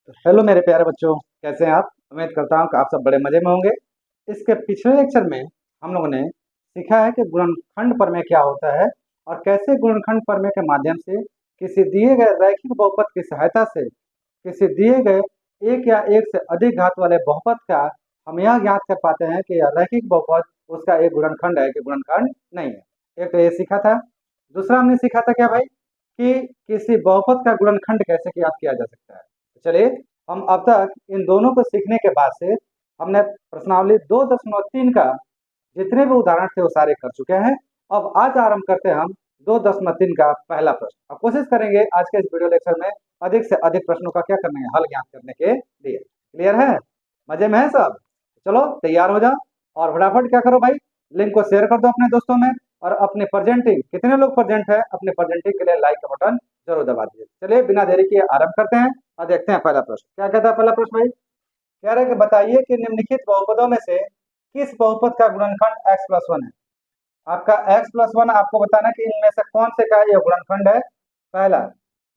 तो हेलो मेरे प्यारे बच्चों, कैसे हैं आप। उम्मीद करता हूं कि आप सब बड़े मजे में होंगे। इसके पिछले लेक्चर में हम लोगों ने सीखा है कि गुणनखंड प्रमेय क्या होता है और कैसे गुणनखंड प्रमेय के माध्यम से किसी दिए गए रैखिक बहुपद की सहायता से किसी दिए गए एक या एक से अधिक घात वाले बहुपद का हम यह ज्ञात कर पाते हैं कि यह रैखिक बहुपद उसका एक गुणनखंड है कि गुणनखंड नहीं है। एक तो ये सीखा था। दूसरा हमने सीखा था क्या भाई, कि किसी बहुपद का गुणनखंड कैसे ज्ञात किया जा सकता है। तो चलिए, हम अब तक इन दोनों को सीखने के बाद से हमने प्रश्नावली 2.3 का जितने भी उदाहरण थे वो सारे कर चुके हैं। अब आज आरंभ करते हैं हम 2.3 का पहला प्रश्न। अब कोशिश करेंगे आज के इस वीडियो लेक्चर में अधिक से अधिक प्रश्नों का क्या करने है, हल ज्ञात करने के लिए। क्लियर है, मजे में है सब। चलो तैयार हो जाओ और फटाफट क्या करो भाई, लिंक को शेयर कर दो अपने दोस्तों में। और अपने प्रेजेंटिंग, कितने लोग प्रेजेंट है, अपने प्रेजेंटिंग के लिए लाइक का बटन जरूर दबा दीजिए। चलिए बिना देरी किए आरंभ करते हैं और देखते हैं पहला प्रश्न क्या कहता है। पहला प्रश्न भाई कह रहे हैं कि बताइए कि निम्नलिखित बहुपदों में से किस बहुपद का गुणनखंड x+1 है। आपका x+1 आपको बताना कि इनमें से कौन से का यह गुणनखंड है। पहला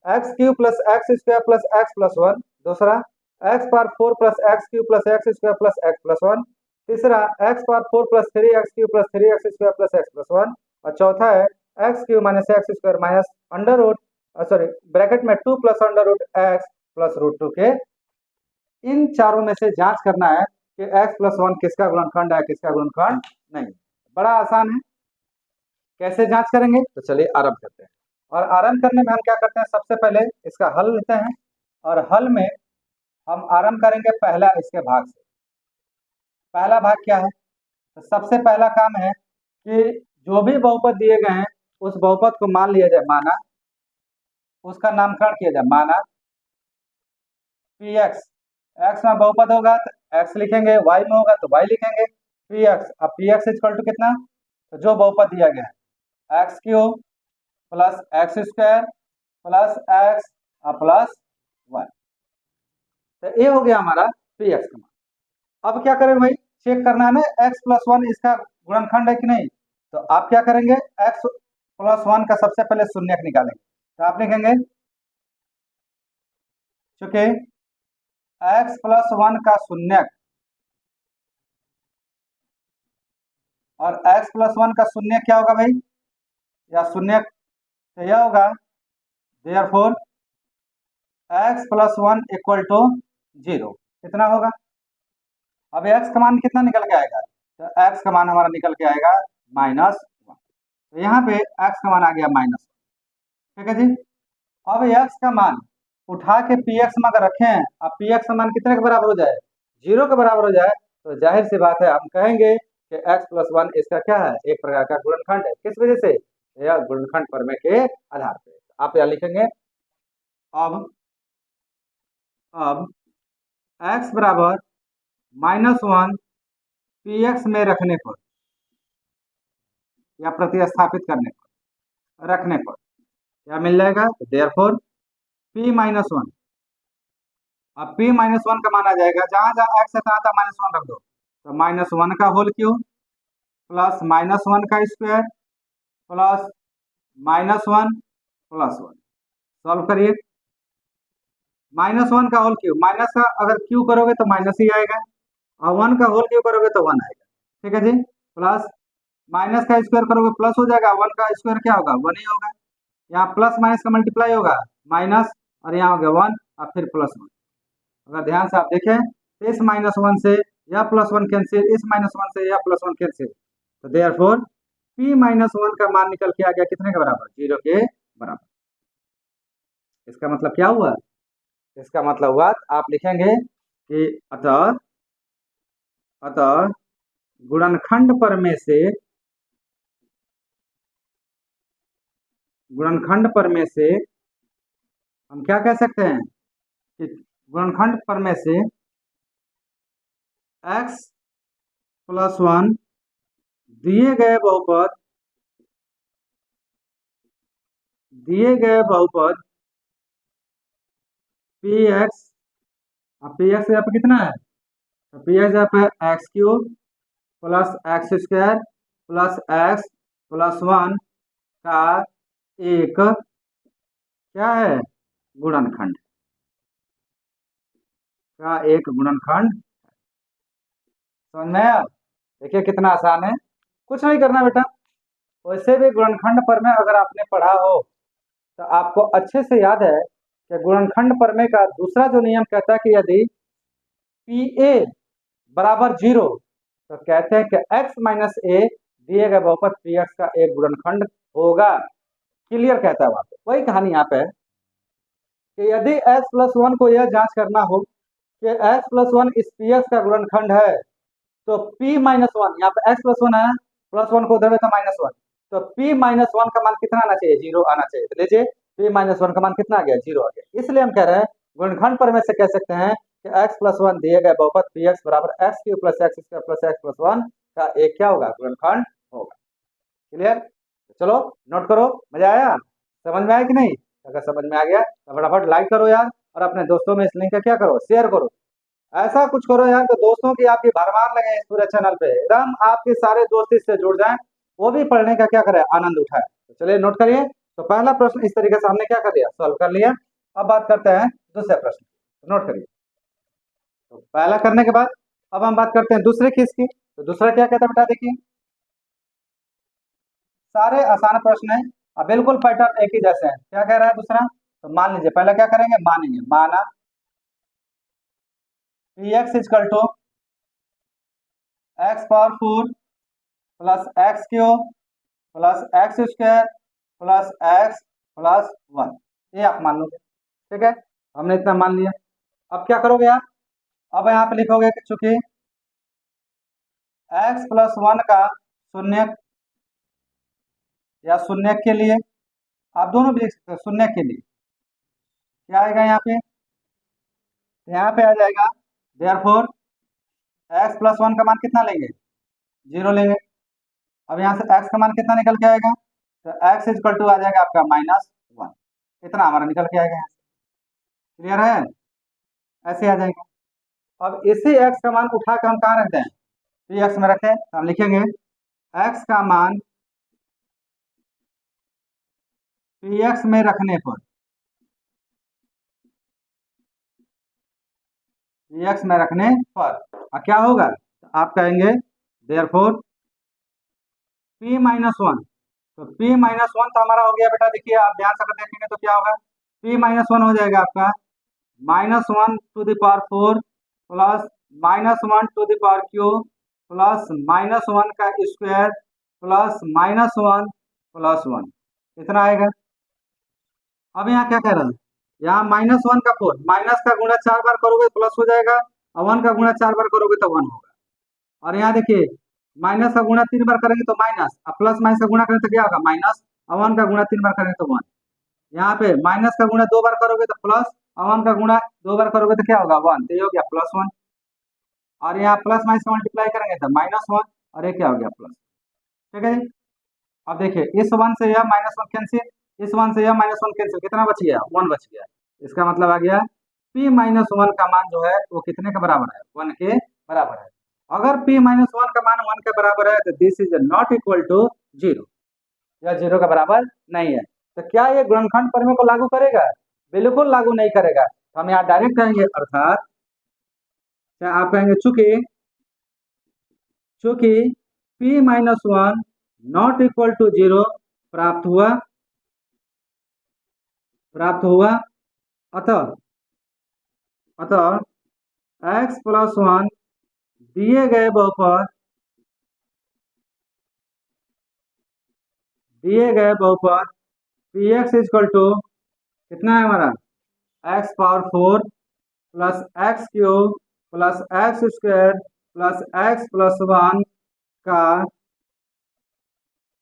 x³ plus X square plus x+1। दूसरा x⁴ plus x³ plus X square plus x+1। तीसरा x⁴ plus 3x³ plus 3x square plus x+1। और चौथा है x³ minus X square minus under root sorry bracket में 2 plus under root x plus √2 के। इन चारों में से जांच करना है कि x+1 किसका गुणनखंड है, किसका गुणनखंड नहीं। बड़ा आसान है, कैसे जांच करेंगे तो चलिए आरंभ करते हैं। और आरंभ करने में हम क्या करते हैं, सबसे पहले इसका हल लेते हैं और हल में हम आरंभ करेंगे पहला इसके भाग से। पहला भाग क्या है, तो सबसे पहला काम है कि जो भी बहुपद दिए गए हैं उस बहुपद को मान लिया जाए, माना उसका नामकरण किया जाए, माना px। x में बहुपद होगा तो x लिखेंगे, y में होगा तो y लिखेंगे, px। अब px इक्वल टू कितना, तो जो बहुपद दिया गया है x³ plus X square plus X plus Y. तो ये हो गया हमारा px का मान। अब क्या करें भाई, चेक करना है ना x+1 इसका गुणनखंड है कि नहीं। तो आप क्या करेंगे, x+1 का सबसे पहले शून्यक निकालेंगे। तो आप लिखेंगे चूंकि x+1 का शून्यक और x+1 का शून्यक क्या होगा भाई, या शून्यक तो यह होगा देयरफॉर x+1 इक्वल टू 0। कितना होगा, अब x का मान कितना निकल के आएगा, तो x का मान हमारा निकल के आएगा -1। तो यहाँ पे x का मान आ गया -1। ठीक है जी। अब x का मान उठा के px में अगर रखें, अब px का मान कितने के बराबर हो जाए, 0 के बराबर हो जाए, तो जाहिर सी बात है हम कहेंगे कि x+1 इसका क्या है, एक प्रकार का गुणनखंड है। किस वजह से, यह गुणनखंड प्रमेय के आधार पे। आप यहाँ लिखेंगे अब x बराबर -1 px में रखने पर या प्रतिस्थापित करने पर रखने पर क्या मिल जाएगा, देयरफॉर p-1। अब p-1 का मान आ जाएगा, जहां जहां x है तहां तहां -1 रख दो, तो -1 का होल क्यूब प्लस -1 का स्क्वायर प्लस -1 प्लस 1। सॉल्व करिए, -1 का होल क्यूब, माइनस का अगर क्यू करोगे तो माइनस ही आएगा और 1 का होल क्यूब करोगे तो 1 आएगा। ठीक है जी। प्लस माइनस का स्क्वायर करोगे प्लस हो जाएगा, 1 का स्क्वायर क्या होगा, 1 ही होगा। यहाँ प्लस माइनस का मल्टीप्लाई होगा माइनस, और यहाँ हो गया 1 और फिर +1। अगर ध्यान से आप देखें तो इस -1 से यह +1 कैंसिल, इस -1 से यह +1 कैंसिल, तो देयरफॉर p-1 का मान निकल के आ गया कितने के बराबर, 0 के बराबर। इसका मतलब क्या हुआ, इसका मतलब हुआ आप लिखेंगे कि अतः अतः गुणनखंड प्रमेय से हम क्या कह सकते हैं कि गुणनखंड प्रमेय से x+1 दिए गए बहुपद px, अब px यहाँ पे कितना है, तो px यहाँ पे x³ plus X square plus x plus 1 का एक क्या है, गुणनखंड। का एक गुणनखंड। समझ में आया? देखिए कितना आसान है, कुछ नहीं करना बेटा। वैसे भी गुणनखंड प्रमेय अगर आपने पढ़ा हो तो आपको अच्छे से याद है कि गुणनखंड प्रमेय का दूसरा जो नियम कहता है कि यदि पी ए बराबर 0 तो कहते हैं कि x माइनस ए दिए गए बहुपद पी एक्स का एक गुणनखंड होगा। क्लियर कहता है वहां पे। वही कहानी यहाँ पे है कि यदि x प्लस वन को यह जांच करना हो कि x प्लस वन इस पी एक्स का गुणनखंड है, तो p माइनस वन, यहाँ पे x प्लस वन है, प्लस वन को उधर था माइनस वन, तो p माइनस वन का मान कितना आना चाहिए? 0 आना चाहिए। तो लीजिए p माइनस वन का मान कितना आ गया? 0 आ गया। इसलिए हम कह रहे हैं गुणनखंड प्रमेय से कह सकते हैं कि x प्लस वन दिए गए बहुपद पी एक्स बराबर x cube plus X square plus X plus one का एक क्या होगा? गुणनखंड होगा। क्लियर? चलो नोट करो। मजा आया? समझ में आया कि नहीं? अगर समझ में आ गया तो फटाफट लाइक करो यार, और अपने दोस्तों में इस लिंक का क्या करो? शेयर करो। ऐसा कुछ करो यार तो दोस्तों की आपकी भरमार लगे इस पूरे चैनल पे, एकदम आपके सारे दोस्त इससे जुड़ जाएं, वो भी पढ़ने का क्या करे? आनंद उठाए। तो चलिए नोट करिए। तो पहला प्रश्न इस तरीके से हमने क्या कर लिया? सॉल्व कर लिया। अब बात करते हैं दूसरे प्रश्न। तो नोट करिए। तो पहला करने के बाद अब हम बात करते हैं दूसरे केस की। तो दूसरा क्या कहता है बेटा? देखिए सारे आसान प्रश्न है, अब बिल्कुल पैटर्न एक ही जैसे हैं। क्या कह रहा है दूसरा? तो मान लीजिए पहले क्या करेंगे? मानेंगे। माना P X is equal to X power 4 plus X cube plus X square plus X plus one, ये आप मान लोगे। ठीक है, हमने इतना मान लिया। अब क्या करोगे आप? अब यहाँ पे लिखोगे कि चूंकि एक्स प्लस वन का शून्य या शून्य के लिए, आप दोनों भी लिख सकते हो। शून्य के लिए क्या आएगा यहाँ पे? यहाँ पे आ जाएगा देयरफॉर एक्स प्लस वन का मान कितना लेंगे? 0 लेंगे। अब यहाँ से x का मान कितना निकल के आएगा? तो x इजकल टू आ जाएगा आपका -1, इतना हमारा निकल के आएगा यहाँ से। क्लियर है? ऐसे आ जाएगा। अब इसी x का मान उठा के हम कहाँ रख दें? पी एक्स में रखें तो हम लिखेंगे x का मान पी एक्स में रखने पर, पी एक्स में रखने पर क्या होगा? तो आप कहेंगे देयरफॉर p माइनस वन। तो p माइनस वन तो हमारा हो गया बेटा। देखिए आप ध्यान से अगर देखेंगे तो क्या होगा? p माइनस वन हो जाएगा आपका -1 to the power 4 plus -1 to the power cube plus -1 का स्क्वायर प्लस -1 प्लस 1, इतना आएगा। अब यहाँ क्या कह रहा है? यहाँ -1 का 4, माइनस का गुणा 4 बार करोगे तो प्लस हो जाएगा, और 1 का गुणा 4 बार करोगे तो 1 होगा। और यहाँ देखिए माइनस का गुणा 3 बार करेंगे तो माइनस, अब प्लस माइनस का गुणा करेंगे तो क्या होगा? माइनस, और 1 का गुणा 3 बार करेंगे तो 1। यहाँ पे माइनस का गुणा 2 बार करोगे तो प्लस, और 1 का गुणा 2 बार करोगे तो क्या होगा? 1, तो ये हो गया +1। और यहाँ प्लस माइनस का मल्टीप्लाई करेंगे तो -1, और ये क्या हो गया? प्लस। ठीक है जी। अब देखिए इस 1 से यह -1 कैंसिल, इस 1 से यह -1 कैंसिल, कितना बच गया? 1 बच गया। इसका मतलब आ गया p माइनस वन का मान जो है वो कितने के बराबर है? 1 के बराबर है। अगर p माइनस वन का मान 1 के बराबर है तो this is not equal to 0, या 0 के बराबर नहीं है। तो क्या ये गुणनखंड प्रमेय को लागू करेगा? बिल्कुल लागू नहीं करेगा। तो हम यहाँ डायरेक्ट कहेंगे, अर्थात आप कहेंगे चूंकि चूंकि p minus one not equal to 0 प्राप्त हुआ, अतः x प्लस वन दिए गए बहुपद पी एक्स इजकल टू कितना है हमारा? x power 4 plus X cube plus X square plus X plus 1 का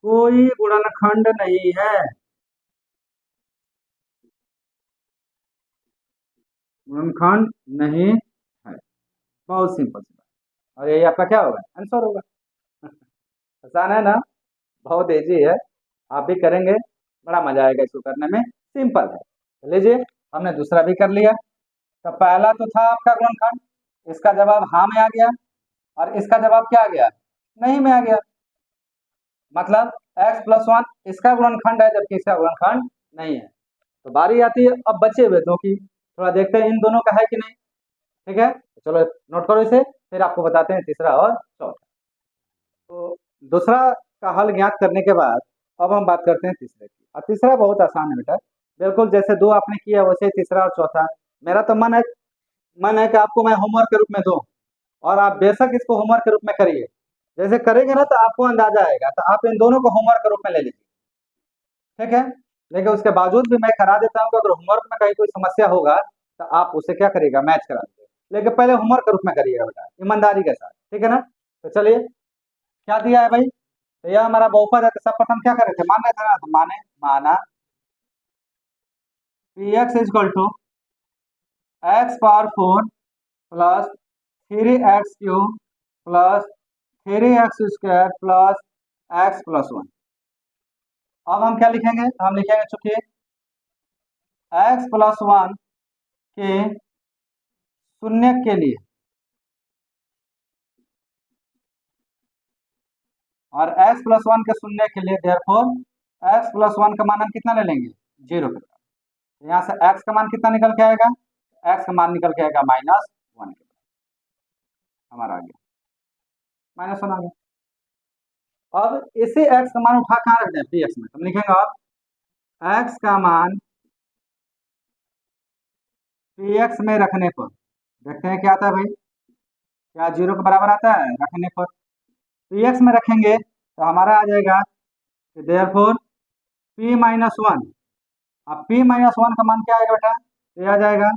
कोई गुणनखंड नहीं है। गुणनखंड नहीं है। बहुत सिंपल सी बात। और यही आपका क्या होगा? आंसर होगा। आसान है ना? बहुत इजी है, आप भी करेंगे, बड़ा मजा आएगा इसको करने में। सिंपल है। तो लीजिए हमने दूसरा भी कर लिया। तो पहला तो था आपका गुणनखंड, इसका जवाब हाँ में आ गया, और इसका जवाब क्या आ गया? नहीं में आ गया। मतलब x प्लस वन इसका गुणनखंड है जबकि इसका गुणनखंड नहीं है। तो बारी आती है अब बचे हुए दो की, थोड़ा देखते हैं इन दोनों का है कि नहीं। ठीक है, चलो नोट करो इसे, फिर आपको बताते हैं तीसरा और चौथा। तो दूसरा का हल ज्ञात करने के बाद अब हम बात करते हैं तीसरे की, और तीसरा बहुत आसान है बेटा, बिल्कुल जैसे दो आपने किया वैसे ही तीसरा और चौथा। मेरा तो मन है कि आपको मैं होमवर्क के रूप में दूं, और आप बेशक इसको होमवर्क के रूप में करिए। जैसे करेंगे ना तो आपको अंदाजा आएगा, तो आप इन दोनों को होमवर्क के रूप में ले लीजिए, ठीक है। लेकिन उसके बावजूद भी मैं करा देता हूँ कि अगर होमवर्क में कहीं कोई समस्या होगा तो आप उसे क्या करिएगा, मैच करा दीजिए, लेकिन पहले होमवर्क के रूप में करिएगा बेटा, ईमानदारी के साथ, ठीक है ना। तो चलिए, क्या दिया है भाई, तो यह हमारा बहुपद है, तो सर्वप्रथम क्या करे थे, मान रहे थे ना, तो माना P X is equal to X power 4 plus 3x³ plus 3x² plus x+1। अब हम क्या लिखेंगे, हम लिखेंगे चूंकि x+1 के शून्य के लिए और x+1 के शून्य के लिए देयरफॉर x+1 का मान हम कितना ले लेंगे, 0 के बराबर। यहाँ से x का मान कितना निकल के आएगा, x का मान निकल के आएगा -1 के, हमारा आ गया -1 आ गया। अब इसे x का मान उठा कहाँ रख दें, पी एक्स में, तो हम लिखेंगे अब x का मान पी एक्स में रखने पर देखते हैं क्या आता है भाई, क्या 0 के बराबर आता है, रखने पर पी एक्स में रखेंगे तो हमारा आ जाएगा देयरफॉर p-1। अब p-1 का मान क्या आएगा बेटा, तो ये आ जाएगा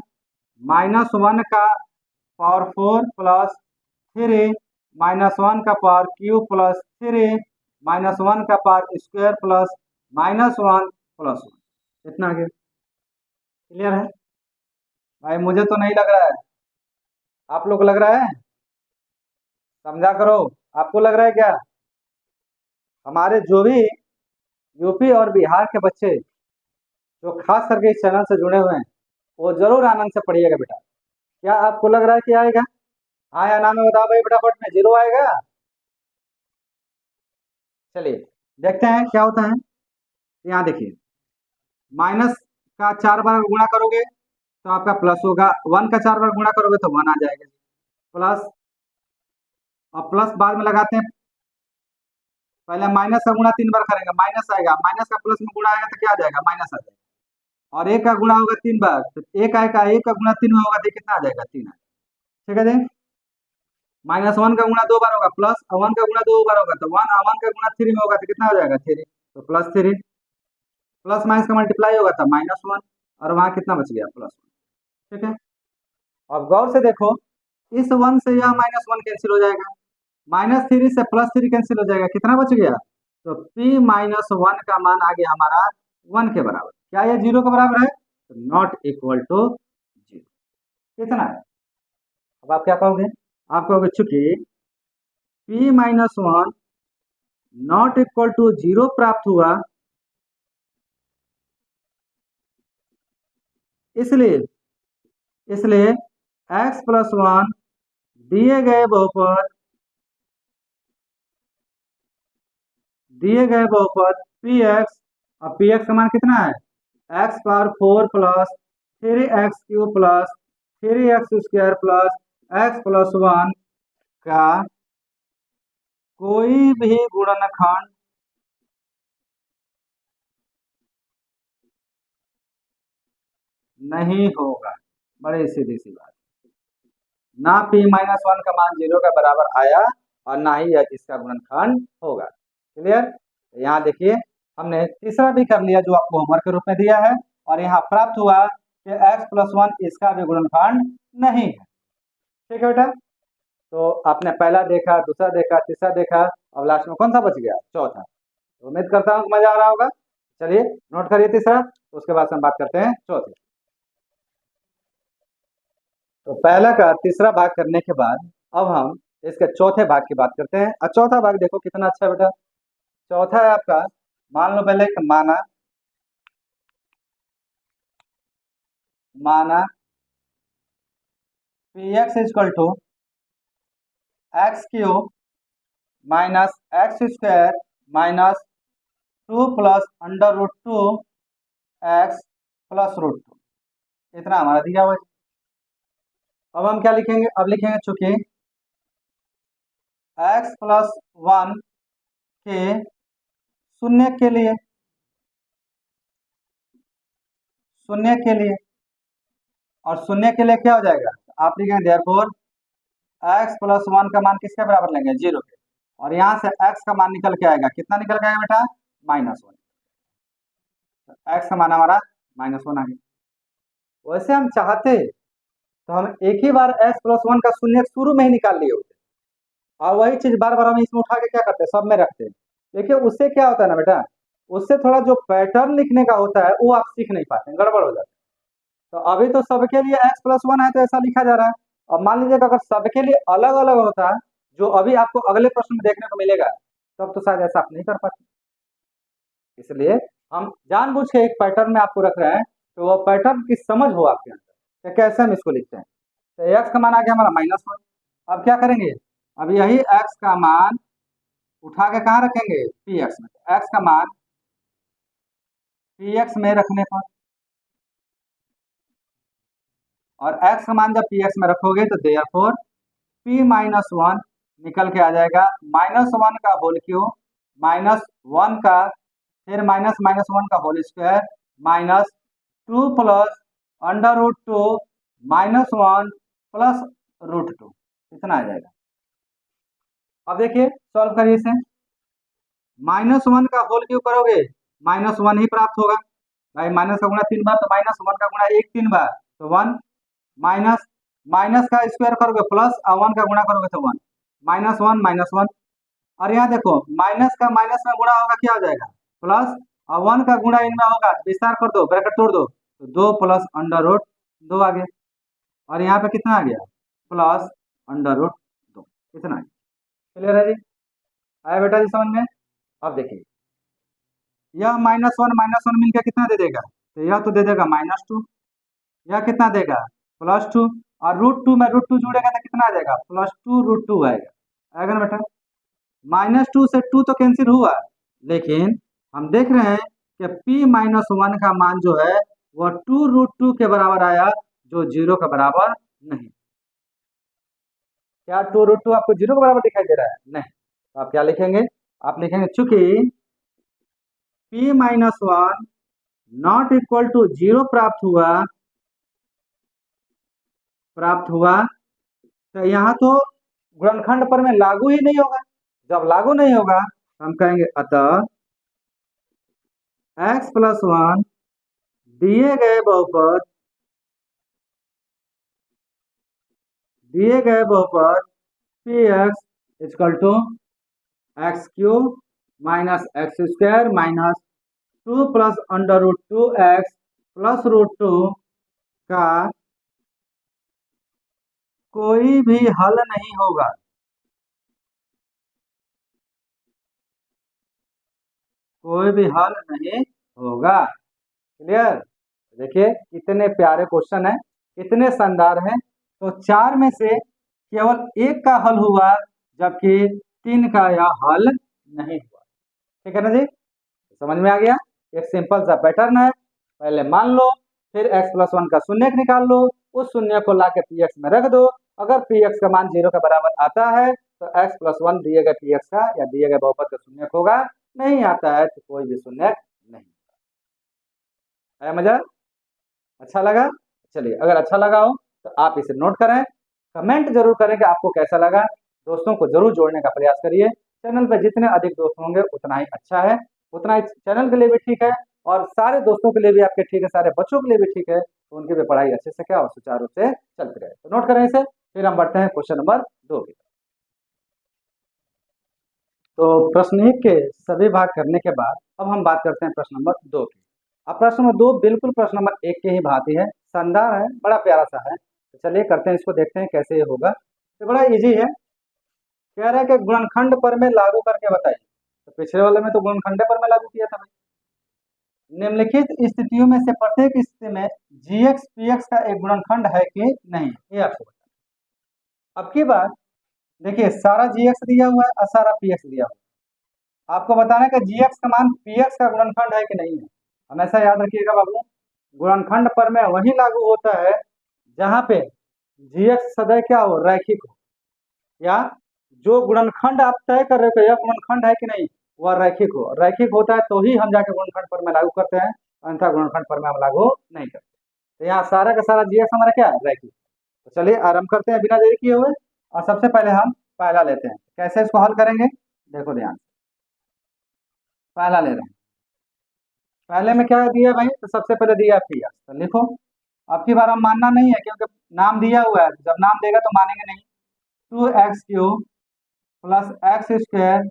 -1 का पावर 4 प्लस 3 -1 का पावर क्यूब प्लस 3 -1 का पावर स्क्वायर प्लस -1 प्लस 1। इतना आ गया, क्लियर है भाई, मुझे तो नहीं लग रहा है, आप लोग को लग रहा है, समझा करो, आपको लग रहा है क्या। हमारे जो भी यूपी और बिहार के बच्चे जो खास करके इस चैनल से जुड़े हुए हैं वो जरूर आनंद से पढ़िएगा बेटा। क्या आपको लग रहा है कि आएगा, हाँ या ना में बताओ भाई, फटाफट में 0 आएगा। चलिए देखते हैं क्या होता है। यहाँ देखिए, माइनस का 4 बार गुणा करोगे तो आपका प्लस होगा, 1 का 4 बार गुणा करोगे तो 1 आ जाएगा प्लस। और प्लस बाद में लगाते हैं, पहले माइनस का गुणा 3 बार करेंगे, माइनस आएगा, माइनस का प्लस में गुणा आएगा तो क्या आ जाएगा, माइनस आ जाएगा। और एक का गुणा होगा 3 बार तो एक आएगा, एक का गुणा 3 में होगा तो कितना आ जाएगा, 3 आएगा, ठीक है जी। -1 का गुणा 2 बार होगा प्लस, और 1 का गुणा 2 बार होगा तो 1 का गुणा 3 में होगा तो कितना हो जाएगा, 3, तो +3, प्लस माइनस का मल्टीप्लाई होगा था -1, और वहां कितना बच गया, +1, ठीक है। अब गौर से देखो, इस 1 से यह -1 कैंसिल हो जाएगा, -3 से +3 कैंसिल हो जाएगा, कितना बच गया, तो p-1 का मान आ गया हमारा 1 के बराबर। क्या ये 0 के बराबर है, तो नॉट इक्वल टू 0, कितना है। अब आप क्या कहोगे, आप कहोगे चूंकि p-1 नॉट इक्वल टू 0 प्राप्त हुआ, इसलिए इसलिए x+1 दिए गए बहुपद पी एक्स, और पी एक्स का मान कितना है, x⁴ plus 3x³ plus 3x² plus x+1 का कोई भी गुणनखंड नहीं होगा। बड़ी सीधी सी बात, ना p-1 का मान 0 के बराबर आया और ना ही यह इसका गुणनखंड होगा, क्लियर। यहाँ देखिए, हमने तीसरा भी कर लिया जो आपको होमवर्क के रूप में दिया है, और यहाँ प्राप्त हुआ कि x+1 इसका भी गुणनखंड नहीं है, ठीक है बेटा। तो आपने पहला देखा, दूसरा देखा, तीसरा देखा, अब लास्ट में कौन सा बच गया, चौथा। तो उम्मीद करता हूँ मजा आ रहा होगा। चलिए नोट करिए तीसरा, तो उसके बाद हम बात करते हैं चौथे। तो पहला का तीसरा भाग करने के बाद अब हम इसके चौथे भाग की बात करते हैं, और चौथा भाग देखो कितना अच्छा है बेटा। चौथा है आपका, मान लो पहले एक माना P X equal to x³ minus x² minus 2 plus √2 x plus √2, इतना हमारा दिया हुआ है। अब हम क्या लिखेंगे, अब लिखेंगे चूंकि x+1 के शून्य के लिए और शून्य के लिए क्या हो जाएगा, आप लिखेंगे देयरफॉर x+1 का मान किसके बराबर लेंगे, 0 के, और यहाँ से x का मान निकल के आएगा, कितना निकल के आएगा बेटा, -1। x का मान हमारा -1 आ गया। वैसे हम चाहते तो हम एक ही बार x+1 का शून्य शुरू में ही निकाल लिए होते, और वही चीज बार बार हम इसमें उठा के क्या करते हैं, सब में रखते हैं। देखिए उससे क्या होता है ना बेटा, उससे थोड़ा जो पैटर्न लिखने का होता है वो आप सीख नहीं पाते, गड़बड़ हो जाता है। तो अभी तो सबके लिए x+1 है तो ऐसा लिखा जा रहा है। अब मान लीजिएगा अगर सबके लिए अलग अलग होता है, जो अभी आपको अगले प्रश्न में देखने को मिलेगा, तब तो शायद ऐसा आप नहीं कर पाते। इसलिए हम जानबूझ के एक पैटर्न में आपको रख रहे हैं, तो वो पैटर्न की समझ हो आपके अंदर कि कैसे हम इसको लिखते हैं। तो x का मान आ गया हमारा -1। अब क्या करेंगे, अब यही x का मान उठा के कहाँ रखेंगे, px में। x का मान px में रखने पर, और x का मान जब px में रखोगे तो देयरफॉर p-1 निकल के आ जाएगा -1 का होल क्यूब -1 का फिर -1 का होल स्क्वायर -2 प्लस √2 -1 प्लस √2, इतना आ जाएगा। अब देखिए सॉल्व करिए इसे, -1 का होल क्यूब करोगे -1 ही प्राप्त होगा भाई, माइनस का गुणा 3 बार तो -1 का गुणा 1 3 बार तो 1, माइनस माइनस का स्क्वायर करोगे प्लस, और 1 का गुणा करोगे तो 1, -1 और यहाँ देखो माइनस का माइनस में गुणा होगा क्या हो जाएगा, प्लस, और 1 का गुणा इनमें होगा, विस्तार कर दो, ब्रैकेट तोड़ दो, तो 2 प्लस √2 आ गया, और यहाँ पे कितना आ गया, प्लस √2, इतना आ गया। क्लियर है जी, आया बेटा जी समझ में। अब देखिए यह -1 मिलकर कितना दे देगा, तो यह तो दे देगा -2, यह कितना देगा, +2, और √2 में √2 जुड़ेगा तो कितना आ जाएगा, +2 √2 आएगा, आएगा ना बेटा। -2 से 2 तो कैंसिल हुआ, लेकिन हम देख रहे हैं कि p-1 का मान जो है वह 2 √2 के बराबर आया, जो 0 के बराबर नहीं। क्या 2 √2 आपको 0 के बराबर दिखाई दे रहा है, नहीं। तो आप क्या लिखेंगे, आप लिखेंगे चूंकि p-1 नॉट इक्वल टू 0 प्राप्त हुआ, तो यहाँ तो गुणनखंड पर में लागू ही नहीं होगा। जब लागू नहीं होगा तो हम कहेंगे अतः x+1 दिए गए बहुपद px equal to x³ -x² -2 plus √2x plus √2 का कोई भी हल नहीं होगा। कोई भी हल नहीं होगा। क्लियर। देखिए कितने प्यारे क्वेश्चन है, कितने शानदार हैं। तो 4 में से केवल 1 का हल हुआ, जबकि 3 का यह हल नहीं हुआ। ठीक है ना जी, समझ में आ गया। एक सिंपल सा पैटर्न है, पहले मान लो, फिर x+1 का शून्य निकाल लो, उस शून्य को ला के px में रख दो। अगर px का मान 0 के बराबर आता है तो x+1 दिए गए px का या दिए गए बहुपद का शून्य होगा, नहीं आता है तो कोई भी शून्य नहीं। आया मजा, अच्छा लगा। चलिए अगर अच्छा लगा हो तो आप इसे नोट करें, कमेंट जरूर करें कि आपको कैसा लगा। दोस्तों को जरूर जोड़ने का प्रयास करिए। चैनल पर जितने अधिक दोस्त होंगे उतना ही अच्छा है, उतना ही चैनल के लिए भी ठीक है, और सारे दोस्तों के लिए भी आपके ठीक है, सारे बच्चों के लिए भी ठीक है, तो उनकी भी पढ़ाई अच्छे से क्या हो, सुचारू रूप से चलती रहे। तो नोट करें इसे, फिर हम बढ़ते हैं क्वेश्चन नंबर 2 की। तो प्रश्न 1 के सभी भाग करने के बाद अब हम बात करते हैं प्रश्न नंबर 2 की। अब प्रश्न नंबर 2 बिल्कुल प्रश्न नंबर 1 के ही भांति है, शानदार है, बड़ा प्यारा सा है। तो चलिए करते हैं, इसको देखते हैं कैसे ये होगा। तो बड़ा इजी है, कह रहा है कि गुणनखंड पर में लागू करके बताइए। तो पिछले वाले में तो गुणनखंड पर में लागू किया था भाई। निम्नलिखित स्थितियों में से प्रत्येक स्थिति में gx px का एक गुणनखंड है कि नहीं, ये आपको बताना। अब की बार देखिए सारा gx दिया हुआ है और सारा px दिया हुआ है, आपको बताना है कि gx का मान px का गुणनखंड है कि नहीं है। हमेशा याद रखिएगा बाबू, गुणनखंड पर में वही लागू होता है जहां पे जी एक्स सदैव क्या हो, रैखिक हो, या जो गुणनखंड आप तय कर रहे हो यह गुणनखंड है कि नहीं, वह रैखिक हो। रैखिक होता है तो ही हम जाके गुणनखंड पर में लागू करते हैं, अन्यथा गुणनखंड पर में हम लागू नहीं करते। तो यहाँ सारा का सारा जी एक्स हमारा क्या है, रैखिक। तो चलिए आरंभ करते हैं बिना देरी किए हुए। और सबसे पहले हम पहला लेते हैं। कैसे इसको हल करेंगे, देखो ध्यान से। पहला ले रहे हैं, पहले में क्या दिया भाई, तो सबसे पहले दिया पी एक्स, तो लिखो। अब की बार हम मानना नहीं है क्योंकि नाम दिया हुआ है, जब नाम देगा तो मानेंगे नहीं। 2x³ plus X square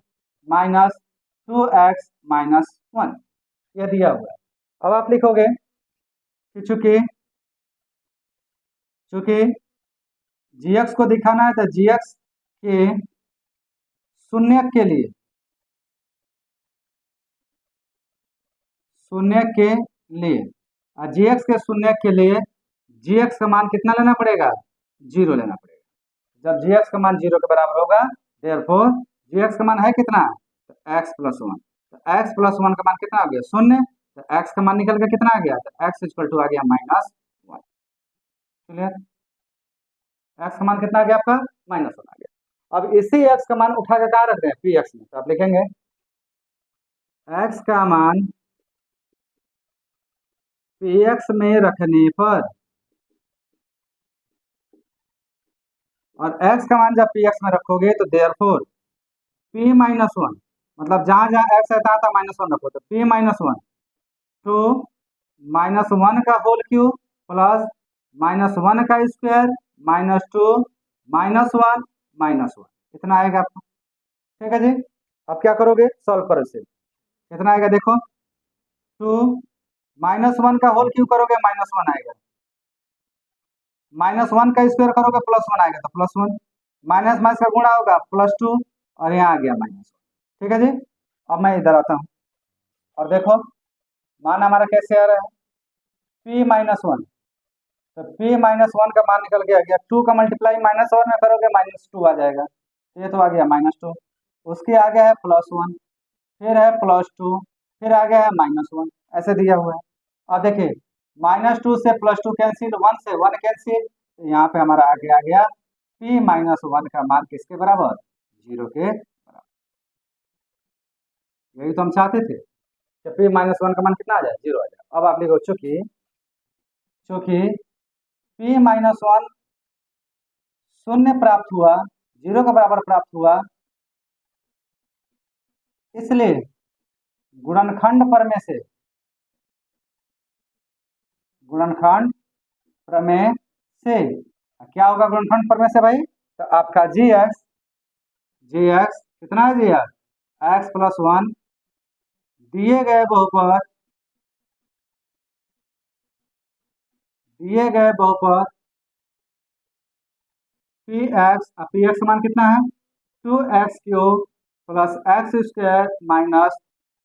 minus 2x-1, यह दिया हुआ है। अब आप लिखोगे कि चूंकि gx को दिखाना है तो gx के शून्य के लिए, gx के शून्य के लिए gx का मान कितना लेना पड़ेगा, 0 लेना पड़ेगा। जब gx का मान 0 के बराबर होगा, देयरफॉर gx का मान है कितना, तो x+1। तो x+1 का मान कितना आ गया, 0। तो x का मान निकल के कितना आ गया, तो x आ गया -1। क्लियर, x का मान कितना आ गया आपका, -1 आ गया। अब इसी x का मान उठा के कहाँ रख दें, पी एक्स में। तो आप लिखेंगे x का मान पी एक्स में रखने पर, और x का मान जब पी एक्स में रखोगे तो देयरफॉर p-1, मतलब जहां जहां x है तहां तहां -1 रखो, तो p-1 टू -1 का होल क्यूब प्लस -1 का स्क्वायर -2 -1 -1, कितना आएगा आपको। ठीक है जी। अब क्या करोगे, सॉल्व करो इसे, कितना आएगा देखो, 2 -1 का होल क्यूब करोगे -1 आएगा, -1 का स्क्वायर करोगे +1 आएगा, तो +1, माइनस माइनस का गुणा होगा +2, और यहाँ आ गया -1। ठीक है जी। अब मैं इधर आता हूँ और देखो मान हमारा कैसे आ रहा है, p-1, तो p-1 का मान निकल के आ गया, 2 का मल्टीप्लाई -1 में करोगे -2 आ जाएगा, ये तो आ गया -2। उसके आगे है +1, फिर है +2, फिर आगे है -1, ऐसे दिया हुआ है। अब देखिए -2 से +2 कैंसिल, 1 से 1 कैंसिल, तो यहाँ पे हमारा आगे आ गया p-1 का मान किसके बराबर, 0 के बराबर। यही तो हम चाहते थे कि p-1 का मान कितना आ जाए, 0 आ जाए। अब आप लिखो चूंकि p-1 शून्य प्राप्त हुआ, 0 के बराबर प्राप्त हुआ, इसलिए गुणनखंड प्रमेय से क्या होगा, गुणनखंड प्रमेय से भाई, तो आपका जी एक्स कितना है, जी x+1 दिए गए बहुपद पी एक्स मान कितना है, 2x³ plus X square minus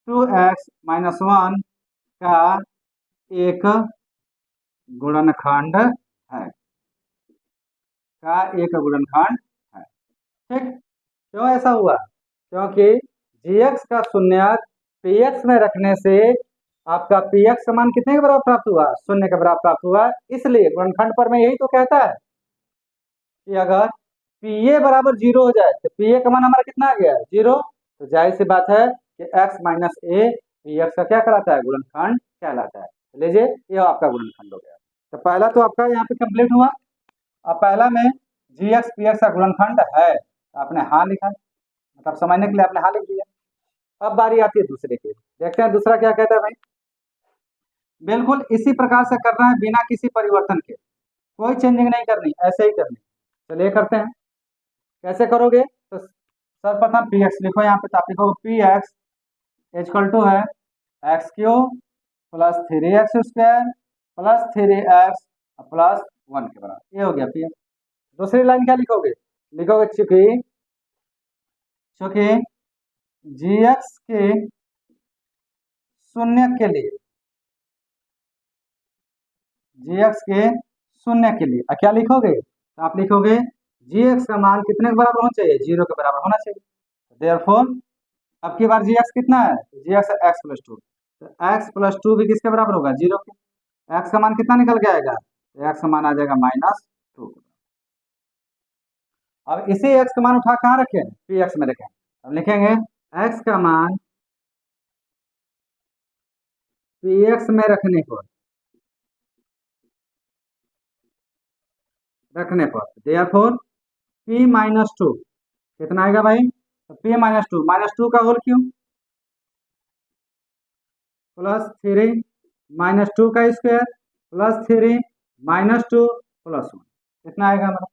2x-1 का एक गुणनखंड है, ठीक। क्यों ऐसा हुआ, क्योंकि gx का शून्य px में रखने से आपका px का मान कितने के बराबर प्राप्त हुआ, 0 के बराबर प्राप्त हुआ। इसलिए गुणनखंड पर मैं यही तो कहता है कि अगर pa बराबर 0 हो जाए तो pa का मान हमारा कितना आ गया, 0। तो जाहिर सी बात है कि x माइनस a px का क्या कहलाता है, गुणनखंड कहलाता है। लीजिए यह आपका गुणनखंड हो गया। तो पहला तो आपका यहाँ पे कंप्लीट हुआ। अब पहला में gx px का गुणनखंड है, आपने हाँ लिखा, मतलब समझने के लिए आपने हाँ लिख दिया। अब बारी आती है दूसरे की, देखते हैं दूसरा क्या कहता है भाई। बिल्कुल इसी प्रकार से करना है, बिना किसी परिवर्तन के, कोई चेंजिंग नहीं करनी, ऐसे ही करनी। चलिए करते हैं, कैसे करोगे, तो सर्वप्रथम पी एक्स लिखो यहाँ पे, तो आप लिखोगे पी एक्स इक्वल टू है x³ plus 3x² plus 3x plus 1 के बराबर, ये हो गया पी एक्स। दूसरी लाइन क्या लिखोगे, चूंकि gx के शून्य के लिए, क्या लिखोगे, तो आप लिखोगे gx का मान कितने के बराबर होना चाहिए, 0 के बराबर होना चाहिए। देयरफॉर अब की बार gx कितना है, gx है x+2, तो x+2 भी किसके बराबर होगा, 0 के। x का मान कितना निकल के आएगा, तो x का मान आ जाएगा -2। अब इसी x का मान उठा कहाँ रखें, पी एक्स में रखें। अब लिखेंगे x का मान पी एक्स में रखने पर देयरफॉर p माइनस टू कितना आएगा भाई, तो p माइनस टू का होल क्यों, प्लस थ्री माइनस टू का square plus three minus two plus one, कितना आएगा हमारा।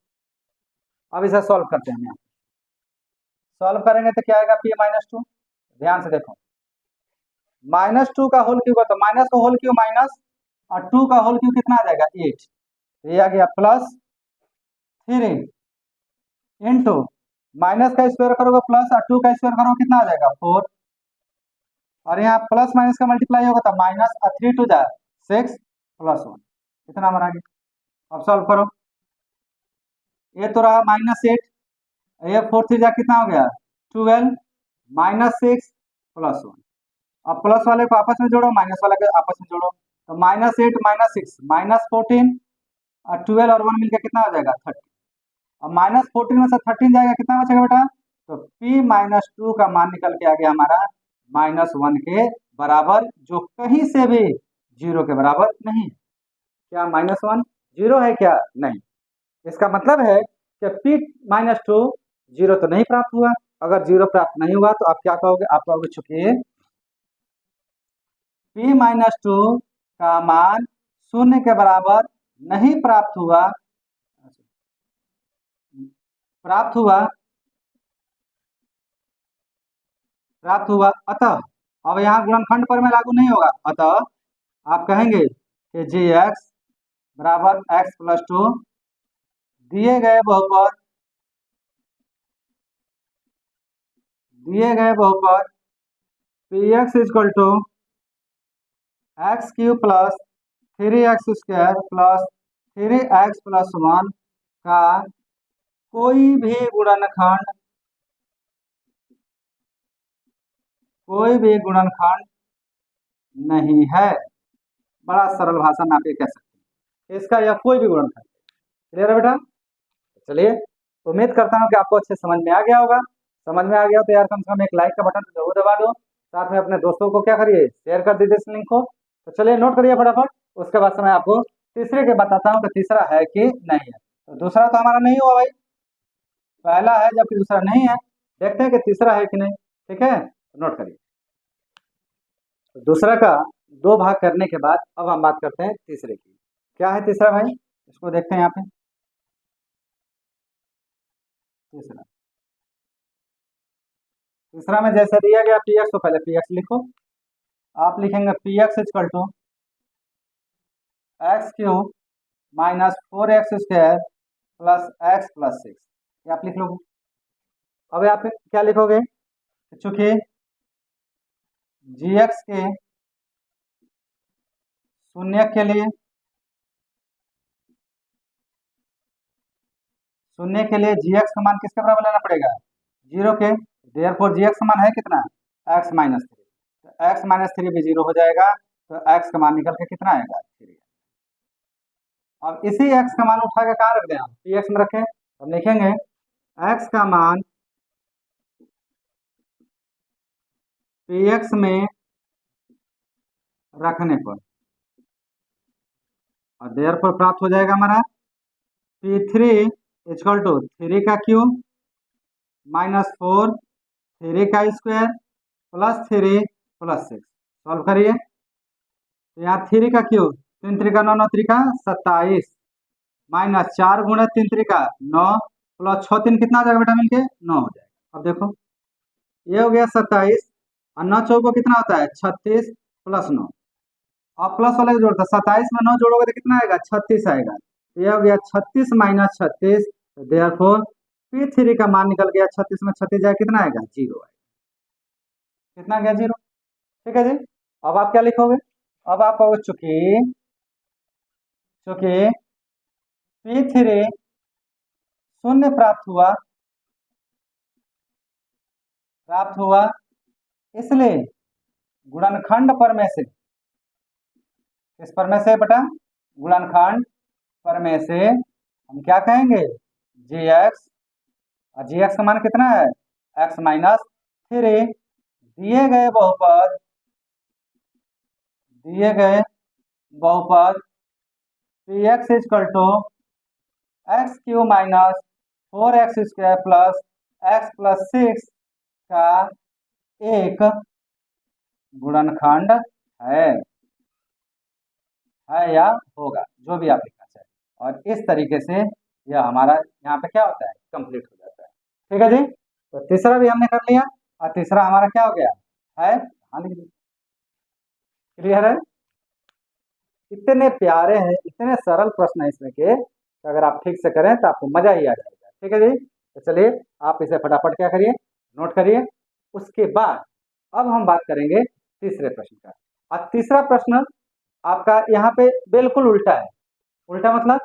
अब इसे सॉल्व करते हैं हम यहाँ, सॉल्व करेंगे तो क्या आएगा, p माइनस टू, ध्यान से देखो माइनस टू का होल क्यों, तो माइनस का होल क्यों माइनस, और टू का होल क्यों कितना आ जाएगा 8, ये आ गया प्लस थ्री इंटू माइनस का स्क्वायर करोगे प्लस और टू का स्क्वायर करोगे कितना आ जाएगा 4, और यहाँ प्लस माइनस का मल्टीप्लाई होगा तो माइनस और थ्री टू जा 6 प्लस वन, कितना हमारा आ गया। अब सॉल्व करो, ये तो रहा -8, ये 4 3 जा कितना हो गया 12 -6 प्लस वन, अब प्लस वाले को आपस में जोड़ो माइनस वाले को आपस में जोड़ो, तो -8 -6 -14 और 12 और 1 मिलकर कितना हो जाएगा 30, अब -14 में से 13 जाएगा कितना बचेगा बेटा, तो p माइनस टू का मान निकल के आ गया हमारा -1 के बराबर, जो कहीं से भी 0 के बराबर नहीं। क्या -1 0 है क्या, नहीं। इसका मतलब है कि p माइनस टू 0 तो नहीं प्राप्त हुआ, अगर 0 प्राप्त नहीं हुआ तो आप क्या कहोगे, आप कहोगे चूंकि p माइनस टू का मान 0 के बराबर नहीं प्राप्त हुआ, अतः, अब यहाँ गुणनखंड पर में लागू नहीं होगा, अतः आप कहेंगे कि जी एक्स बराबर एक्स प्लस टू दिए गए बहुपद P X is equal to X cube plus 3x square plus 3x plus one का कोई भी गुणनखंड नहीं है। बड़ा सरल भाषा में आप ये कह सकते हैं, इसका यह कोई भी गुणनखंड, क्लियर है बेटा। चलिए, उम्मीद करता हूँ कि आपको अच्छे समझ में आ गया होगा, समझ में आ गया तो यार कम से कम एक लाइक का बटन जरूर दबा दो, साथ में अपने दोस्तों को क्या करिए, शेयर कर दीजिए इस लिंक को। तो चलिए नोट करिए फटाफट, उसके बाद से मैं आपको तीसरे के बताता हूँ कि तीसरा है कि नहीं है। तो दूसरा तो हमारा नहीं हुआ भाई, पहला है जबकि दूसरा नहीं है, देखते हैं कि तीसरा है कि नहीं, ठीक है, तो नोट करिए। तो दूसरा का दो भाग करने के बाद अब हम बात करते हैं तीसरे की। क्या है तीसरा भाई, इसको देखते हैं यहाँ पे। तीसरा में जैसे दिया गया पी एक्स, तो पहले पी एक्स लिखो, आप लिखेंगे P X equal to X cube minus 4x square plus X plus 6, ये आप लिख लो। अब आप क्या लिखोगे, चूंकि जी एक्स के शून्य के लिए जी एक्स का मान किसके बराबर लेना पड़ेगा, 0 के, देयरफॉर जी एक्स का मान है कितना, x माइनस 3, तो x माइनस 3 भी 0 हो जाएगा, तो x का मान निकल के कितना आएगा 3। अब इसी x का मान उठा के कहाँ रख दें, पी एक्स में रखें, अब लिखेंगे x का मान पी एक्स में रखने पर, और देयरफॉर प्राप्त हो जाएगा हमारा P3 इक्वल टू 3 का क्यूब -4 3 का स्क्वायर प्लस 3 प्लस 6, सॉल्व करिए, तो यहाँ 3 का क्यूब 3 3 का 9 9 3 का 27 माइनस 4 गुणे 3 3 का 9 प्लस 6 3 कितना आ जाएगा बेटा मिलके 9 हो जाएगा। अब देखो ये हो गया 27 और 9 चौको कितना होता है 36 प्लस 9, और प्लस वाले को जोड़ता 27 में 9 जोड़ोगे तो कितना आएगा 36 आएगा, ये हो गया 36 माइनस 36, देयरफॉर P3 का मान निकल गया 36 में 36 जाए कितना आएगा 0 आएगा, कितना गया 0, ठीक है जी। अब आप क्या लिखोगे, अब आप कहोगे चूंकि P3 शून्य प्राप्त हुआ इसलिए गुणनखंड पर में से, किस पर में से बेटा, गुणनखंड पर में से हम क्या कहेंगे जी एक्स और जी एक्स का मान कितना है, एक्स माइनस 3। दिए गए बहुपद P X is equal to X cube minus 4x² plus x+6 का एक गुणनखंड है या होगा, जो भी आप लिखना चाहें। और इस तरीके से यह हमारा यहाँ पे क्या होता है, कंप्लीट हो जाता है। ठीक है जी, तो तीसरा भी हमने कर लिया और तीसरा हमारा क्या हो गया है, हाँ लिख दीजिए। क्लियर है, इतने प्यारे हैं, इतने सरल प्रश्न है इसमें के, तो अगर आप ठीक से करें तो आपको मजा ही आ जाएगा। ठीक है जी, तो चलिए आप इसे फटाफट क्या करिए, नोट करिए। उसके बाद अब हम बात करेंगे तीसरे प्रश्न का। और तीसरा प्रश्न आपका यहाँ पे बिल्कुल उल्टा है। उल्टा मतलब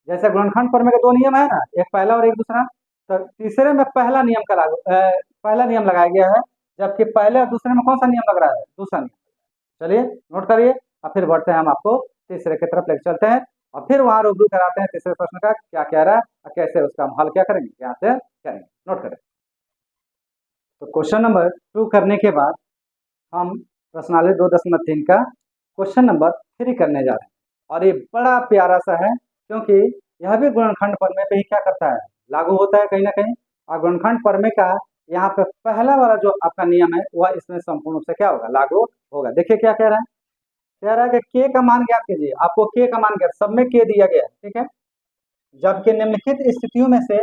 जैसे गुणनखंड प्रमेय के दो नियम है ना, एक पहला और एक दूसरा, तो तीसरे में पहला नियम का पहला नियम लगाया गया है, जबकि पहले और दूसरे में कौन सा नियम लग रहा है, दूसरा नियम। चलिए नोट करिए और फिर बढ़ते हैं, हम आपको तीसरे की तरफ लेकर चलते हैं और फिर वहां रूबरू कराते हैं तीसरे प्रश्न का क्या कह रहा है और कैसे उसका हम हल क्या करेंगे, यहाँ से करेंगे। नोट करें, तो क्वेश्चन नंबर 2 करने के बाद हम प्रश्नावली 2.3 का क्वेश्चन नंबर 3 करने जा रहे हैं। और ये बड़ा प्यारा सा है, क्योंकि यह भी गुणनखंड प्रमेय पे ही क्या करता है, लागू होता है कहीं ना कहीं। और गुणनखंड प्रमेय का यहाँ पे पहला वाला जो आपका नियम है वह इसमें संपूर्ण रूप से क्या होगा, लागू होगा। देखिए क्या कह रहा है, कह रहा है कि के का मान ज्ञात कीजिए। आपको के का मान ज्ञात, सब में के दिया गया है, ठीक है। जबकि निम्नलिखित स्थितियों में से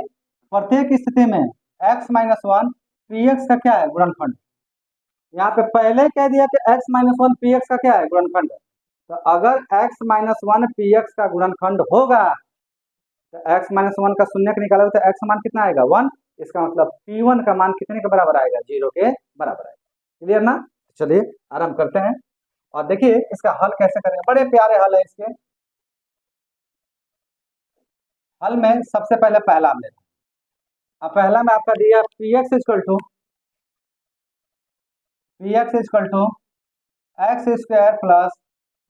प्रत्येक स्थिति में x-1 px का क्या है, गुणनखंड। यहाँ पे पहले कह दिया कि x-1 px का क्या है, गुणनखंड। तो अगर x-1 px का गुणनखंड होगा तो x-1 का शून्य निकाला तो x मान कितना आएगा, 1। इसका मतलब p1 का मान कितने के बराबर आएगा, 0 के बराबर आएगा। क्लियर ना, चलिए आरंभ करते हैं और देखिए इसका हल कैसे करेंगे। बड़े प्यारे हल है इसके। हल में सबसे पहले पहला हम लेते हैं। अब पहला में आपका दिया px equal to x² plus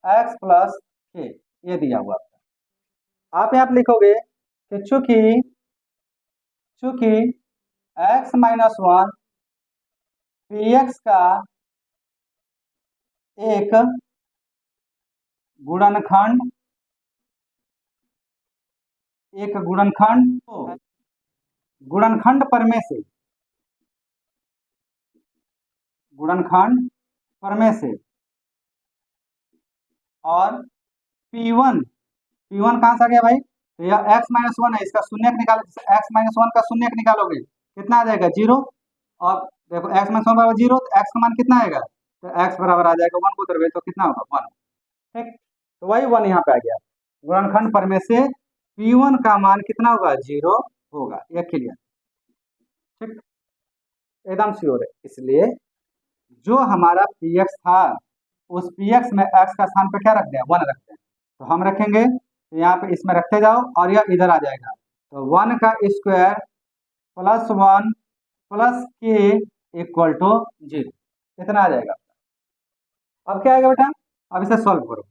x+k, ये दिया हुआ आपका। आप यहाँ पे लिखोगे कि चूंकि x-1 px का एक गुणनखंड तो गुणनखंड प्रमेय से और P1 कहाँ से आ गया भाई, तो यह x-1 है, इसका शून्य निकालो। x-1 का शून्य निकालोगे कितना आ जाएगा, 0। और देखो x-1 बराबर 0, तो x का मान कितना आएगा, तो x बराबर आ जाएगा 1 को उधर तो कितना होगा, 1। ठीक, तो वही 1 यहाँ पे आ गया। गुणनखंड प्रमेय से P1 का मान कितना होगा, 0 होगा। यह क्लियर, ठीक, एकदम श्योर है। इसलिए जो हमारा px था उस px में x का स्थान पे क्या रख दें, 1 रख दें। तो हम रखेंगे, तो यहाँ पे इसमें रखते जाओ और यह इधर आ जाएगा। तो 1 का square plus 1 plus k equal to 0, इतना आ जाएगा। अब क्या आएगा बेटा, अब इसे सॉल्व करो।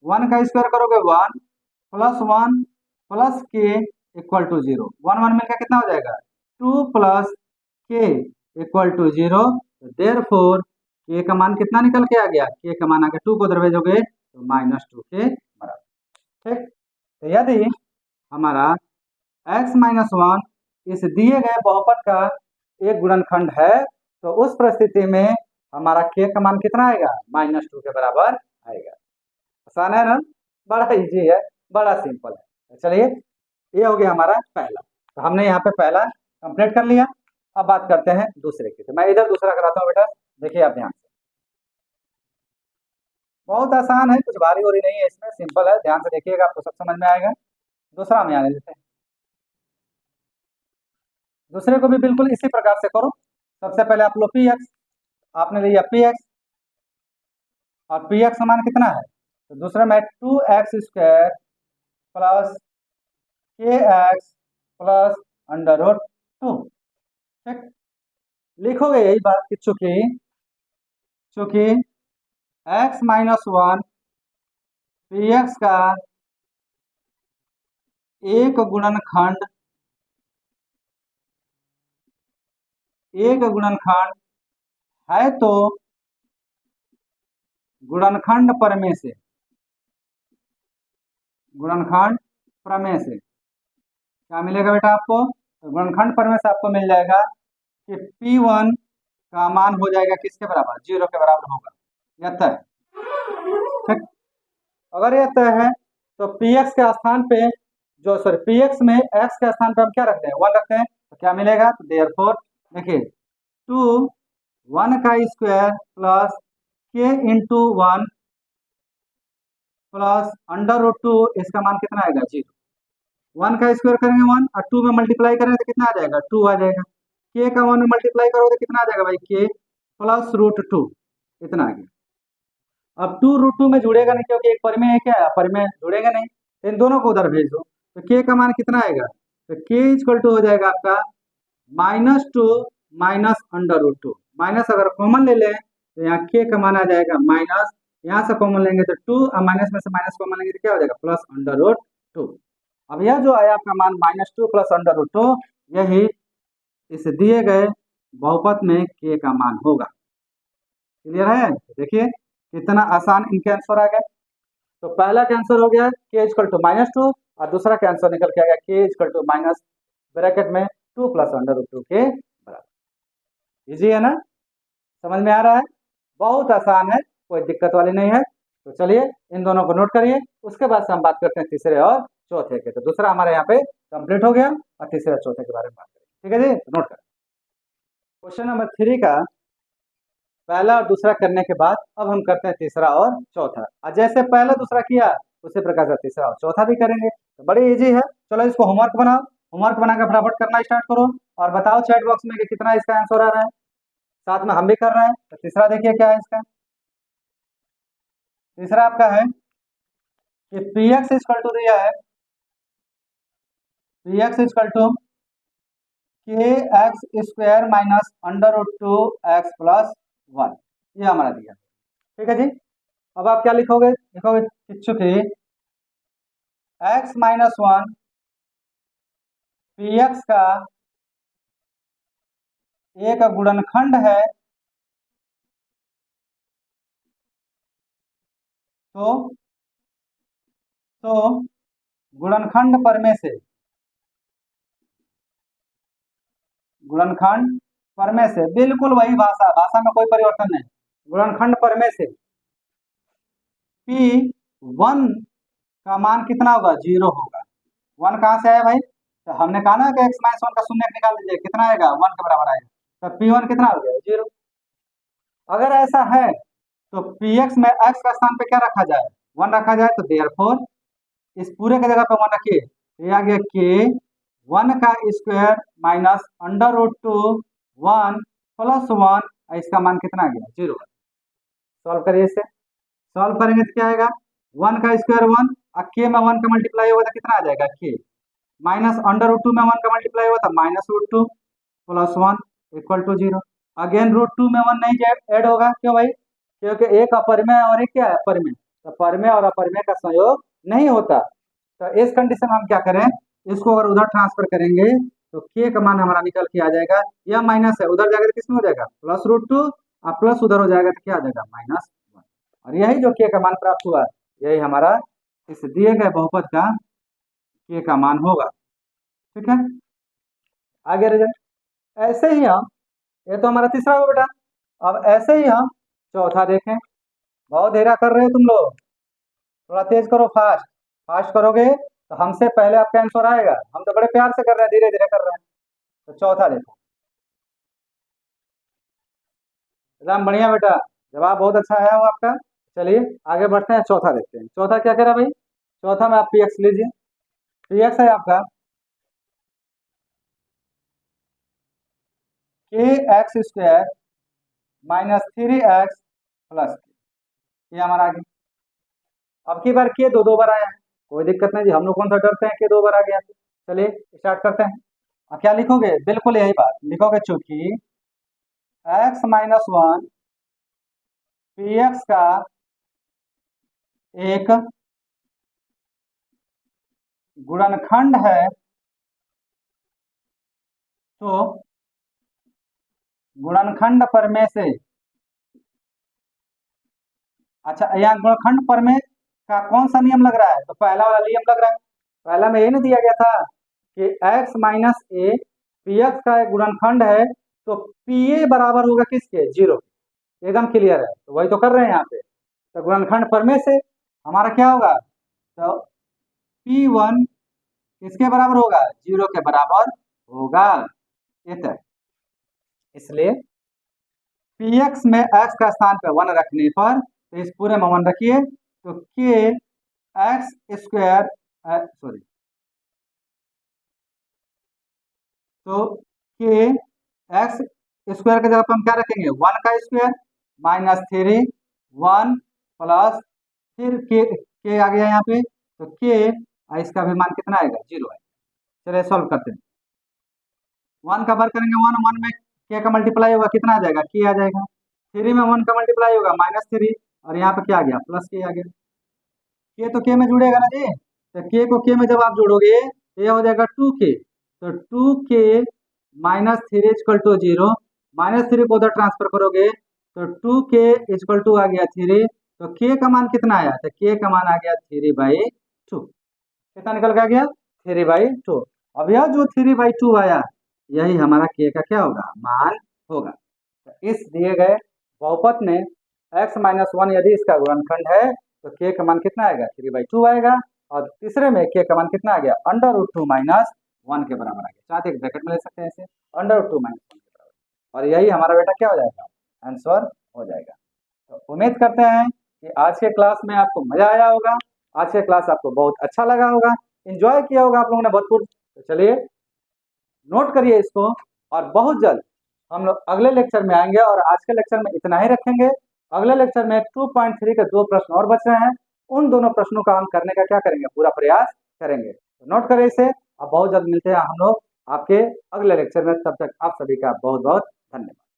1 का स्क्वायर करोगे 1 प्लस k इक्वल टू 0, 1 1 मिलकर कितना हो जाएगा, 2 plus k equal to 0। Therefore k का मान कितना निकल के आ गया, k का मान आगे 2 को उधर भेजोगे तो -2 के बराबर। ठीक, तो यदि हमारा x-1 इस दिए गए बहुपद का एक गुणनखंड है तो उस परिस्थिति में हमारा k का मान कितना आएगा, -2 के बराबर आएगा। आसान है ना, बड़ा इजी है, बड़ा सिंपल है। चलिए ये हो गया हमारा पहला, तो हमने यहाँ पे पहला कंप्लीट कर लिया। अब बात करते हैं दूसरे की, तो मैं इधर दूसरा कराता हूँ बेटा, देखिए आप ध्यान से। बहुत आसान है, कुछ भारी हो रही नहीं है इसमें, सिंपल है, ध्यान से देखिएगा आपको सब समझ में आएगा। दूसरा हम यहाँ ले लेते हैं, दूसरे को भी बिल्कुल इसी प्रकार से करो। सबसे पहले आप लो px, आपने लिया px और px का मान कितना है, तो दूसरे में 2x² प्लस kx प्लस √2। ठीक, लिखोगे यही बात कि चूंकि x-1 px का एक गुणनखंड एक गुणनखंड है तो गुणनखंड प्रमेय से, गुणनखंड प्रमेय से क्या मिलेगा बेटा आपको? तो गुणनखंड प्रमेय से आपको मिल जाएगा कि P1 का मान हो जाएगा किसके बराबर? 0 के बराबर होगा। यह तय है। ठीक, अगर यह तय है तो Px के स्थान पे जो सॉरी Px में x के स्थान पे हम क्या रखते हैं? 1 रखते हैं, तो क्या मिलेगा? तो देयरफॉर देखिए 2 1 का square plus k into 1 plus under root 2, इसका मान कितना आएगा? 0। 1 का स्क्वायर करेंगे 1 और 2 में मल्टीप्लाई करेंगे तो कितना आ जाएगा? 2 आ जाएगा। k का 1 में मल्टीप्लाई करोगे तो कितना आ जाएगा भाई? k प्लस रूट 2, इतना आ गया। अब 2 रूट 2 में जुड़ेगा नहीं क्योंकि एक परिमेय है, क्या परिमेय जुड़ेगा नहीं, तो इन दोनों को उधर भेज दो। तो k का मान कितना आएगा? तो k इक्वल टू हो जाएगा आपका -2 माइनस अंडर रूट 2। माइनस अगर कॉमन ले लें तो यहाँ k का मान आ जाएगा माइनस, यहाँ से कॉमन लेंगे तो 2 और माइनस में से माइनस कॉमन लेंगे तो क्या हो जाएगा? Plus under root 2। अब यह जो आया आपका मान -2 प्लस अंडर रूट 2, यही इस दिए गए बहुपद में k का मान होगा। क्लियर है? देखिए कितना आसान इनके आंसर आ गए। तो पहला का आंसर हो गया k इक्वल टू -2 और दूसरा का आंसर निकल के आ गया k equal to minus bracket में 2 प्लस अंडर रूट 2 के बराबर। इजी है ना? समझ में आ रहा है? बहुत आसान है, कोई दिक्कत वाली नहीं है। तो चलिए इन दोनों को नोट करिए, उसके बाद से हम बात करते हैं तीसरे और चौथे के। तो दूसरा हमारे यहाँ पे कंप्लीट हो गया और तीसरे और चौथे के बारे में बात करें। ठीक है जी, तो नोट करें। क्वेश्चन नंबर 3 का पहला और दूसरा करने के बाद अब हम करते हैं तीसरा और चौथा। और जैसे पहला दूसरा किया उसी प्रकार से तीसरा और चौथा भी करेंगे। तो बड़ी इजी है। चलो इसको होमवर्क बनाओ, होमवर्क बनाकर फटाफट करना स्टार्ट करो और बताओ चैट बॉक्स में कि कितना इसका आंसर आ रहा है। साथ में हम भी कर रहे हैं। तो तीसरा देखिए क्या है इसका। तीसरा आपका है कि पी एक्स इक्वल टू दिया है, P X equal to K X square minus under root 2 X plus 1, ये हमारा दिया। ठीक है जी। अब आप क्या लिखोगे? लिखोगे कि चूंकि एक्स माइनस 1 पी एक्स का एक गुणनखंड है तो गुणनखंड प्रमेय से, गुणनखंड प्रमेय से बिल्कुल वही भाषा, भाषा में कोई परिवर्तन नहीं। गुणनखंड प्रमेय से P1 का मान कितना होगा? 0 होगा। 1 कहाँ से आया भाई? तो हमने कहा ना कि x माइनस 1 का शून्य निकाल दीजिए, कितना आएगा? 1 के बराबर आएगा। तो P1 कितना हो गया? 0। अगर ऐसा है तो Px में x का स्थान पे क्या रखा जाए? 1 रखा जाए। तो देयरफॉर इस पूरे की जगह पे 1 रखिए, ये आ गया k 1 का square minus under root 2 1 plus 1, इसका मान कितना आ गया? 0। सॉल्व करिए इसे, सॉल्व करेंगे तो क्या आएगा? 1 का स्क्वायर 1 और k में 1 का मल्टीप्लाई होगा तो कितना आ जाएगा? k माइनस अंडर रूट 2 में 1 का मल्टीप्लाई होगा तो minus root 2 plus 1 equal to 0। Again root 2 में 1 नहीं ऐड होगा, क्यों भाई? क्योंकि एक अपरिमेय और एक क्या है? परिमेय। तो परिमेय और अपरिमेय का संयोग नहीं होता। तो इस कंडीशन में हम क्या करें? इसको अगर उधर ट्रांसफर करेंगे तो k का मान हमारा निकल के आ जाएगा, यह माइनस है उधर जाकर किसमें हो जाएगा? प्लस रूट 2 और प्लस उधर हो जाएगा तो क्या आ जाएगा? -1। और यही जो k का मान प्राप्त हुआ, यही हमारा इस दिए गए बहुपद का k का मान होगा। ठीक है, आगे रिजल्ट ऐसे ही हम, ये तो हमारा तीसरा हो बेटा। अब ऐसे ही हम चौथा देखें। बहुत देरा कर रहे हो तुम लोग, थोड़ा तेज करो, फास्ट फास्ट करोगे तो हमसे पहले आपका आंसर आएगा। हम तो बड़े प्यार से कर रहे हैं, धीरे धीरे कर रहे हैं। तो चौथा देखो, एकदम बढ़िया बेटा, जवाब बहुत अच्छा आया हो आपका। चलिए आगे बढ़ते हैं, चौथा देखते हैं। चौथा क्या कह रहा भाई? चौथा में आप पी एक्स लीजिए। पी एक्स है आपका के X square minus 3x plus, ये हमारा आ गया। अब की बार के दो बार आया है, कोई दिक्कत नहीं जी, हम लोग कौन सा डरते हैं कि 2 बार आ गया। चलिए स्टार्ट करते हैं। अब क्या लिखोगे? बिल्कुल यही बात लिखोगे, चूंकि x माइनस 1 पी एक्स का एक गुणनखंड है तो गुणनखंड प्रमेय से, अच्छा यहाँ गुणनखंड प्रमेय का कौन सा नियम लग रहा है? तो पहला वाला नियम लग रहा है। पहला में ये नहीं दिया गया था कि x minus A P x का एक गुणनखंड है, तो पी ए बराबर होगा किसके? 0। एकदम क्लियर है, तो वही तो कर रहे हैं यहाँ पे। तो गुणनखंड प्रमेय से हमारा क्या होगा? तो P1 किसके बराबर होगा? 0 के बराबर होगा। ये इसलिए Px में x का स्थान पे 1 रखने पर, तो इस पूरे में 1 रखिए, तो k एक्स स्क्वायर, सॉरी, तो k एक्स स्क्वायर की जगह पर हम क्या रखेंगे? 1 का स्क्वायर माइनस 3 1 प्लस फिर k आ गया यहाँ पे, तो k इसका भी मान कितना आएगा? 0 है। चलिए सॉल्व करते हैं। 1 का वर्ग करेंगे 1 1 में k का मल्टीप्लाई होगा, कितना आ जाएगा? k आ जाएगा। 3 में 1 का मल्टीप्लाई होगा -3, और यहाँ पे क्या आ गया? प्लस k आ गया। k तो k में जुड़ेगा ना जी, तो k को k में जब आप जोड़ोगे तो यह हो जाएगा 2k, तो 2k माइनस 3 इक्वल टू 0, -3 को उधर ट्रांसफर करोगे तो 2k इक्वल टू आ गया 3, तो k का मान कितना आया? तो k का मान आ गया 3/2। कितना निकल के आ गया? 3/2। अब यह जो 3/2 आया, यही हमारा k का क्या होगा? मान होगा। तो इस दिए गए बहुपद में x माइनस 1 यदि इसका गुणनखंड है, तो k का मान कितना आएगा? 3/2 आएगा। और तीसरे में k का मान कितना आ गया? √2 माइनस 1 के बराबर आ गया। चाहते एक ब्रैकेट में ले सकते हैं इसे, √2 माइनस 1 के बराबर, और यही हमारा बेटा क्या हो जाएगा? आंसर हो जाएगा। तो उम्मीद करते हैं कि आज के क्लास में आपको मजा आया होगा, आज के क्लास आपको बहुत अच्छा लगा होगा, एंजॉय किया होगा आप लोगों ने भरपूर। तो चलिए नोट करिए इसको, और बहुत जल्द हम लोग अगले लेक्चर में आएंगे, और आज के लेक्चर में इतना ही रखेंगे। अगले लेक्चर में 2.3 के 2 प्रश्न और बच रहे हैं, उन दोनों प्रश्नों का हम करने का क्या करेंगे? पूरा प्रयास करेंगे। तो नोट करें इसे, और बहुत जल्द मिलते हैं हम लोग आपके अगले लेक्चर में। तब तक आप सभी का बहुत बहुत धन्यवाद।